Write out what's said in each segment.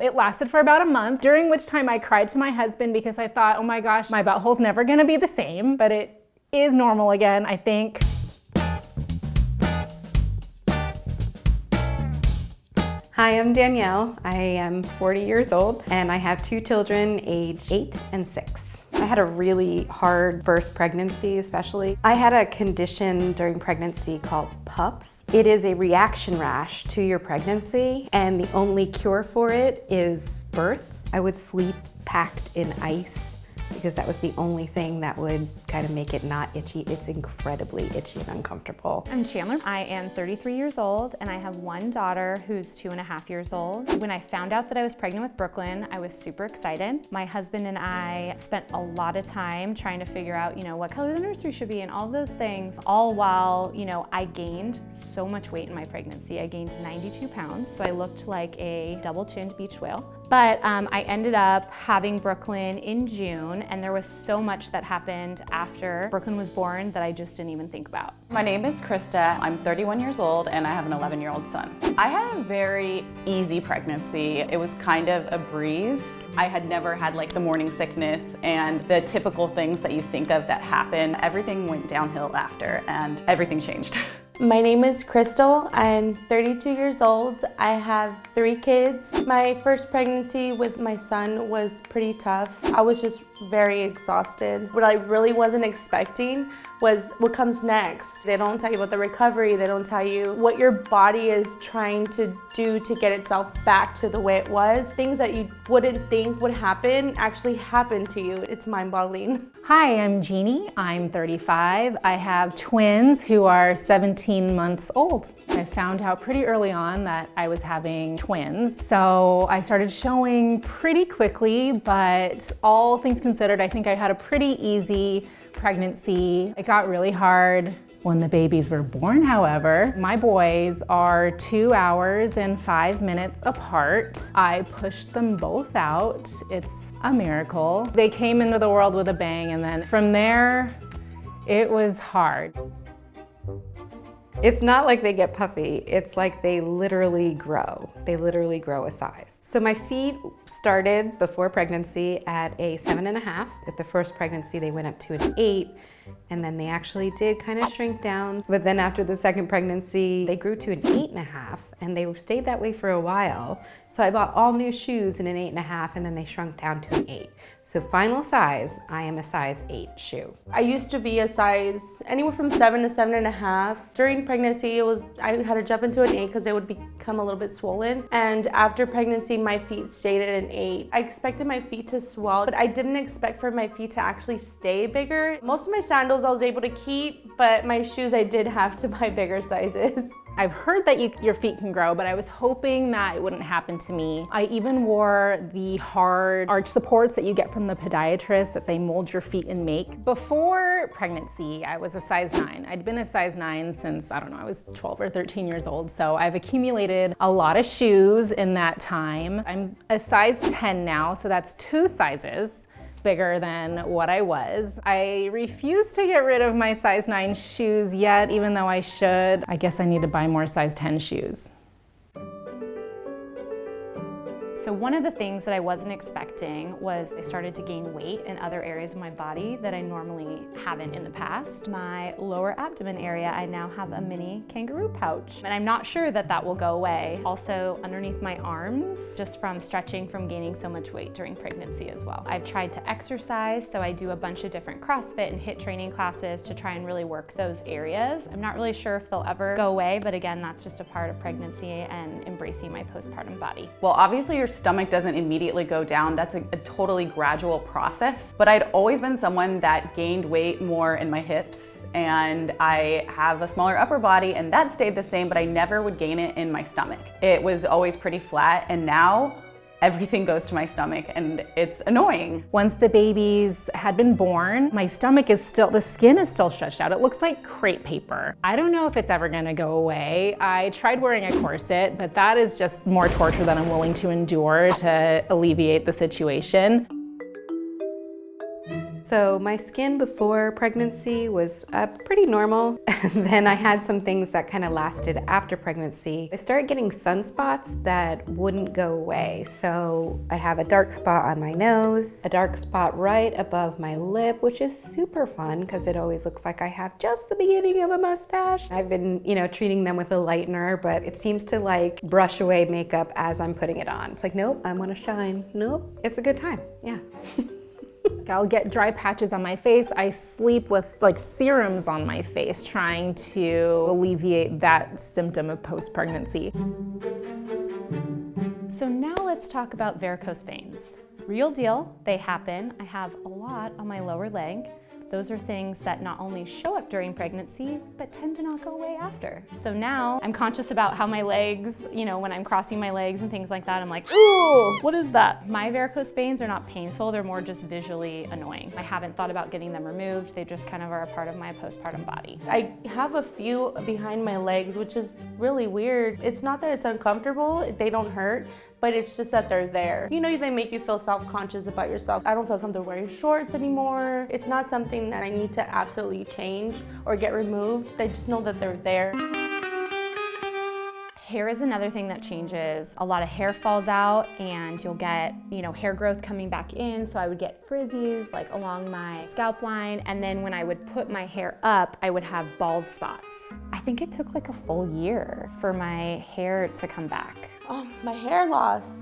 It lasted for about a month, during which time I cried to my husband because I thought, oh my gosh, my butthole's never gonna be the same, but it is normal again, I think. Hi, I'm Danielle. I am 40 years old and I have two children aged 8 and 6. I had a really hard first pregnancy, especially. I had a condition during pregnancy called PUPS. It is a reaction rash to your pregnancy, and the only cure for it is birth. I would sleep packed in ice because that was the only thing that would kind of make it not itchy. It's incredibly itchy and uncomfortable. I'm Chandler. I am 33 years old and I have one daughter who's 2.5 years old. When I found out that I was pregnant with Brooklyn, I was super excited. My husband and I spent a lot of time trying to figure out, what color the nursery should be and all those things, all while, I gained so much weight in my pregnancy. I gained 92 pounds, so I looked like a double-chinned beach whale. But I ended up having Brooklyn in June, and there was so much that happened after Brooklyn was born that I just didn't even think about. My name is Krista. I'm 31 years old and I have an 11-year-old son. I had a very easy pregnancy. It was kind of a breeze. I had never had the morning sickness and the typical things that you think of that happen. Everything went downhill after and everything changed. My name is Crystal. I'm 32 years old. I have 3 kids. My first pregnancy with my son was pretty tough. I was just very exhausted. What I really wasn't expecting was what comes next. They don't tell you about the recovery. They don't tell you what your body is trying to do to get itself back to the way it was. Things that you wouldn't think would happen actually happen to you. It's mind-boggling. Hi, I'm Jeannie. I'm 35. I have twins who are 17 months old. I found out pretty early on that I was having twins, so I started showing pretty quickly, but all things considered, I think I had a pretty easy pregnancy. It got really hard when the babies were born, however. My boys are 2 hours and 5 minutes apart. I pushed them both out. It's a miracle. They came into the world with a bang, and then from there, it was hard. It's not like they get puffy, it's like they literally grow. They literally grow a size. So my feet started before pregnancy at a 7.5. With the first pregnancy, they went up to an 8, and then they actually did kind of shrink down. But then after the second pregnancy, they grew to an 8.5, and they stayed that way for a while. So I bought all new shoes in an 8.5, and then they shrunk down to an 8. So final size, I am a size 8 shoe. I used to be a size anywhere from 7 to 7.5. During pregnancy, I had to jump into an 8 because they would become a little bit swollen. And after pregnancy, my feet stayed at an 8. I expected my feet to swell, but I didn't expect for my feet to actually stay bigger. Most of my sandals I was able to keep, but my shoes I did have to buy bigger sizes. I've heard that your feet can grow, but I was hoping that it wouldn't happen to me. I even wore the hard arch supports that you get from the podiatrist that they mold your feet and make. Before pregnancy, I was a size 9. I'd been a size 9 since, I was 12 or 13 years old, so I've accumulated a lot of shoes in that time. I'm a size 10 now, so that's 2 sizes bigger than what I was. I refuse to get rid of my size 9 shoes yet, even though I should. I guess I need to buy more size 10 shoes. So one of the things that I wasn't expecting was I started to gain weight in other areas of my body that I normally haven't in the past. My lower abdomen area, I now have a mini kangaroo pouch, and I'm not sure that that will go away. Also underneath my arms, just from stretching from gaining so much weight during pregnancy as well. I've tried to exercise, so I do a bunch of different CrossFit and HIIT training classes to try and really work those areas. I'm not really sure if they'll ever go away, but again, that's just a part of pregnancy and embracing my postpartum body. Well, obviously your stomach doesn't immediately go down. That's a totally gradual process. But I'd always been someone that gained weight more in my hips, and I have a smaller upper body, and that stayed the same, but I never would gain it in my stomach. It was always pretty flat, and now everything goes to my stomach, and it's annoying. Once the babies had been born, my stomach is still, the skin is still stretched out. It looks like crepe paper. I don't know if it's ever gonna go away. I tried wearing a corset, but that is just more torture than I'm willing to endure to alleviate the situation. So So my skin before pregnancy was pretty normal. And then I had some things that kind of lasted after pregnancy. I started getting sunspots that wouldn't go away. So I have a dark spot on my nose, a dark spot right above my lip, which is super fun because it always looks like I have just the beginning of a mustache. I've been, treating them with a lightener, but it seems to like brush away makeup as I'm putting it on. It's like, nope, I want to shine. Nope, it's a good time. Yeah. I'll get dry patches on my face. I sleep with like serums on my face, trying to alleviate that symptom of post-pregnancy. So now let's talk about varicose veins. Real deal, they happen. I have a lot on my lower leg. Those are things that not only show up during pregnancy, but tend to not go away after. So now I'm conscious about how my legs, when I'm crossing my legs and things like that, I'm like, ooh, what is that? My varicose veins are not painful, they're more just visually annoying. I haven't thought about getting them removed. They just kind of are a part of my postpartum body. I have a few behind my legs, which is really weird. It's not that it's uncomfortable, they don't hurt, but it's just that they're there. They make you feel self-conscious about yourself. I don't feel comfortable wearing shorts anymore. It's not something that I need to absolutely change or get removed. I just know that they're there. Hair is another thing that changes. A lot of hair falls out and you'll get, hair growth coming back in. So I would get frizzies like along my scalp line. And then when I would put my hair up, I would have bald spots. I think it took like a full year for my hair to come back. Oh, my hair loss.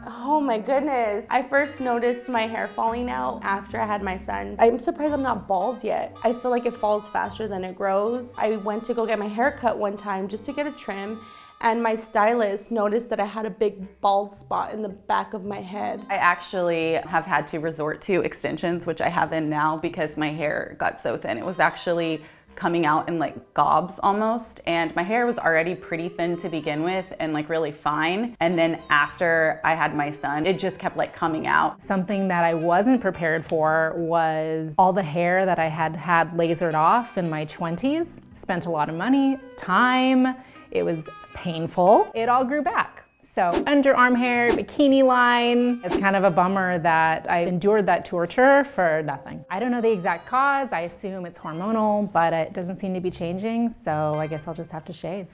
Oh my goodness. I first noticed my hair falling out after I had my son. I'm surprised I'm not bald yet. I feel like it falls faster than it grows. I went to go get my hair cut one time just to get a trim, and my stylist noticed that I had a big bald spot in the back of my head. I actually have had to resort to extensions, which I have in now because my hair got so thin. It was actually coming out in like gobs almost, and my hair was already pretty thin to begin with and like really fine, and then after I had my son it just kept like coming out. Something that I wasn't prepared for was all the hair that I had lasered off in my 20s. Spent a lot of money, time, it was painful. It all grew back. So underarm hair, bikini line. It's kind of a bummer that I endured that torture for nothing. I don't know the exact cause. I assume it's hormonal, but it doesn't seem to be changing. So I guess I'll just have to shave.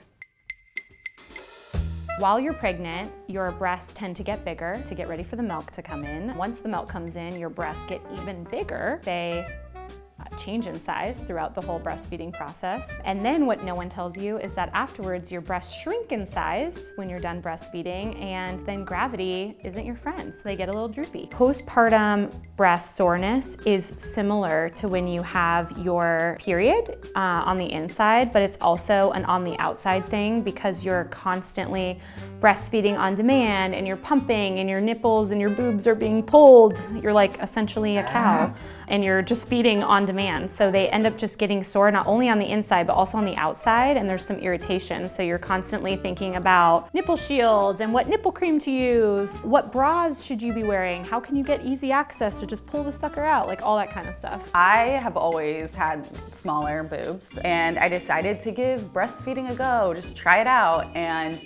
While you're pregnant, your breasts tend to get bigger to get ready for the milk to come in. Once the milk comes in, your breasts get even bigger. They change in size throughout the whole breastfeeding process. And then what no one tells you is that afterwards your breasts shrink in size when you're done breastfeeding, and then gravity isn't your friend, so they get a little droopy. Postpartum breast soreness is similar to when you have your period on the inside, but it's also an on the outside thing because you're constantly breastfeeding on demand and you're pumping and your nipples and your boobs are being pulled. You're like essentially a cow. And you're just feeding on demand. So they end up just getting sore, not only on the inside, but also on the outside, and there's some irritation. So you're constantly thinking about nipple shields and what nipple cream to use, what bras should you be wearing, how can you get easy access to just pull the sucker out, like all that kind of stuff. I have always had smaller boobs, and I decided to give breastfeeding a go, just try it out, and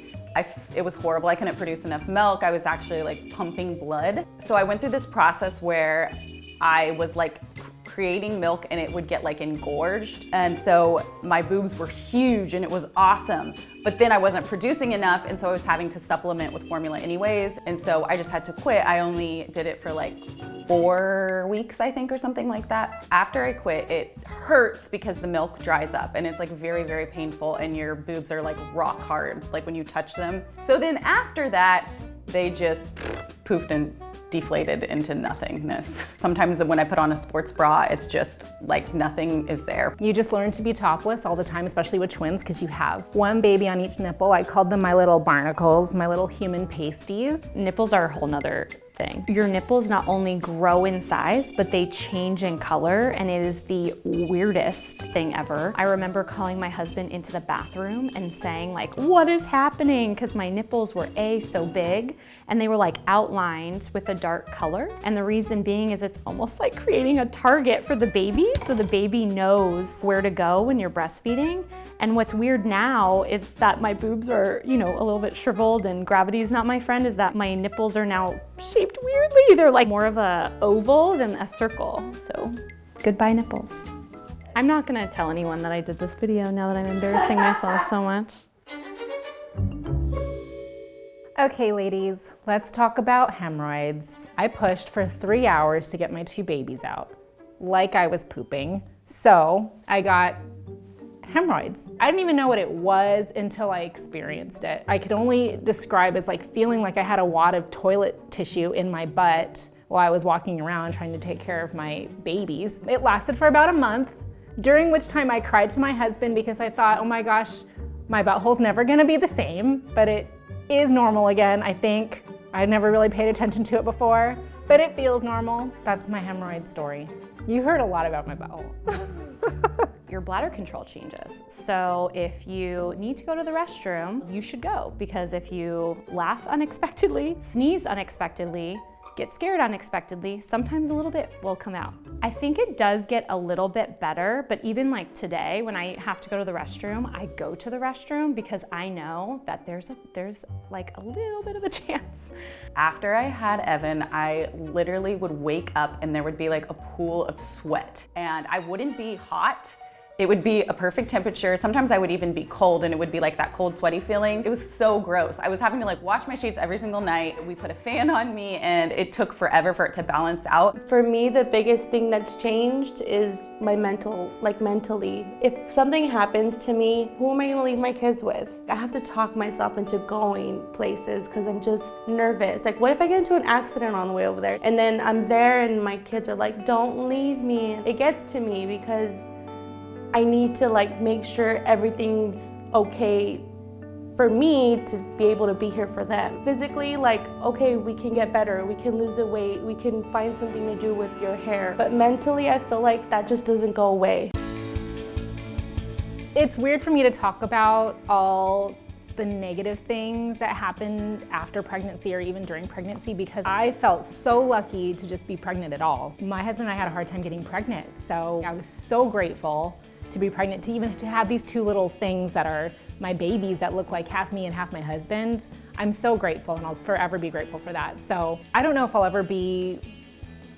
it was horrible. I couldn't produce enough milk. I was actually like pumping blood. So I went through this process where I was like creating milk and it would get like engorged. And so my boobs were huge and it was awesome. But then I wasn't producing enough, and so I was having to supplement with formula anyways. And so I just had to quit. I only did it for like 4 weeks, I think, or something like that. After I quit, it hurts because the milk dries up and it's like very, very painful, and your boobs are like rock hard, like when you touch them. So then after that, they just poofed and deflated into nothingness. Sometimes when I put on a sports bra, it's just like nothing is there. You just learn to be topless all the time, especially with twins, because you have one baby on each nipple. I called them my little barnacles, my little human pasties. Nipples are a whole nother thing. Your nipples not only grow in size, but they change in color, and it is the weirdest thing ever. I remember calling my husband into the bathroom and saying like, what is happening? Because my nipples were so big, and they were like outlined with a dark color. And the reason being is it's almost like creating a target for the baby, so the baby knows where to go when you're breastfeeding. And what's weird now is that my boobs are, a little bit shriveled, and gravity is not my friend, is that my nipples are now shaped weirdly. They're like more of a oval than a circle. So Goodbye nipples. I'm not gonna tell anyone that I did this video now that I'm embarrassing myself so much. Okay, ladies, let's talk about hemorrhoids. I pushed for 3 hours to get my 2 babies out, like I was pooping. So I got hemorrhoids. I didn't even know what it was until I experienced it. I could only describe as like feeling like I had a wad of toilet tissue in my butt while I was walking around trying to take care of my babies. It lasted for about a month, during which time I cried to my husband because I thought, oh my gosh, my butthole's never gonna be the same, but it is normal again, I think. I never really paid attention to it before, but it feels normal. That's my hemorrhoid story. You heard a lot about my butthole. Your bladder control changes. So if you need to go to the restroom, you should go, because if you laugh unexpectedly, sneeze unexpectedly, get scared unexpectedly, sometimes a little bit will come out. I think it does get a little bit better, but even like today when I have to go to the restroom, I go to the restroom because I know that there's like a little bit of a chance. After I had Evan, I literally would wake up and there would be like a pool of sweat, and I wouldn't be hot. It would be a perfect temperature. Sometimes I would even be cold and it would be like that cold, sweaty feeling. It was so gross. I was having to like wash my sheets every single night. We put a fan on me and it took forever for it to balance out. For me, the biggest thing that's changed is my mentally. If something happens to me, who am I gonna leave my kids with? I have to talk myself into going places because I'm just nervous. Like, what if I get into an accident on the way over there? And then I'm there and my kids are like, don't leave me. It gets to me because I need to like make sure everything's okay for me to be able to be here for them. Physically, like, okay, we can get better, we can lose the weight, we can find something to do with your hair. But mentally, I feel like that just doesn't go away. It's weird for me to talk about all the negative things that happened after pregnancy or even during pregnancy because I felt so lucky to just be pregnant at all. My husband and I had a hard time getting pregnant, so I was so grateful to be pregnant, to even to have these 2 little things that are my babies that look like half me and half my husband. I'm so grateful and I'll forever be grateful for that. So I don't know if I'll ever be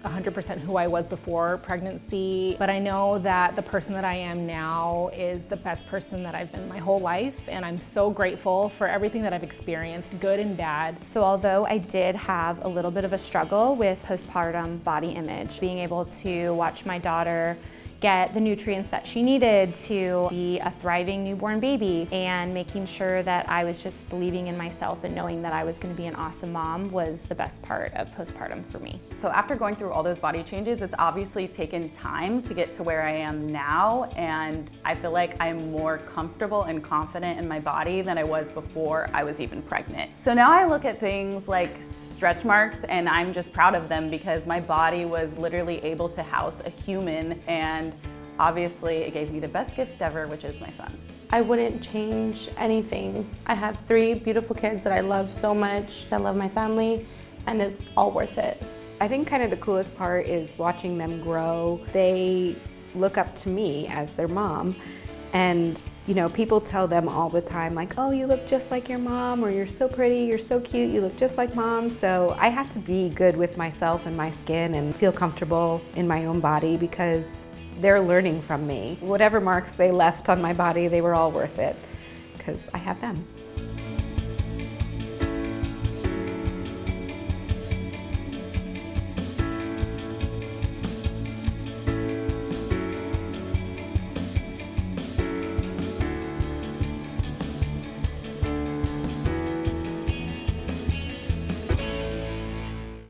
100% who I was before pregnancy, but I know that the person that I am now is the best person that I've been my whole life, and I'm so grateful for everything that I've experienced, good and bad. So although I did have a little bit of a struggle with postpartum body image, being able to watch my daughter get the nutrients that she needed to be a thriving newborn baby, and making sure that I was just believing in myself and knowing that I was going to be an awesome mom was the best part of postpartum for me. So after going through all those body changes, it's obviously taken time to get to where I am now, and I feel like I'm more comfortable and confident in my body than I was before I was even pregnant. So now I look at things like stretch marks and I'm just proud of them because my body was literally able to house a human, and obviously it gave me the best gift ever, which is my son. I wouldn't change anything. I have 3 beautiful kids that I love so much. I love my family, and it's all worth it. I think kind of the coolest part is watching them grow. They look up to me as their mom, and you know, people tell them all the time like, oh, you look just like your mom, or you're so pretty, you're so cute, you look just like mom. So I have to be good with myself and my skin and feel comfortable in my own body because they're learning from me. Whatever marks they left on my body, they were all worth it because I have them.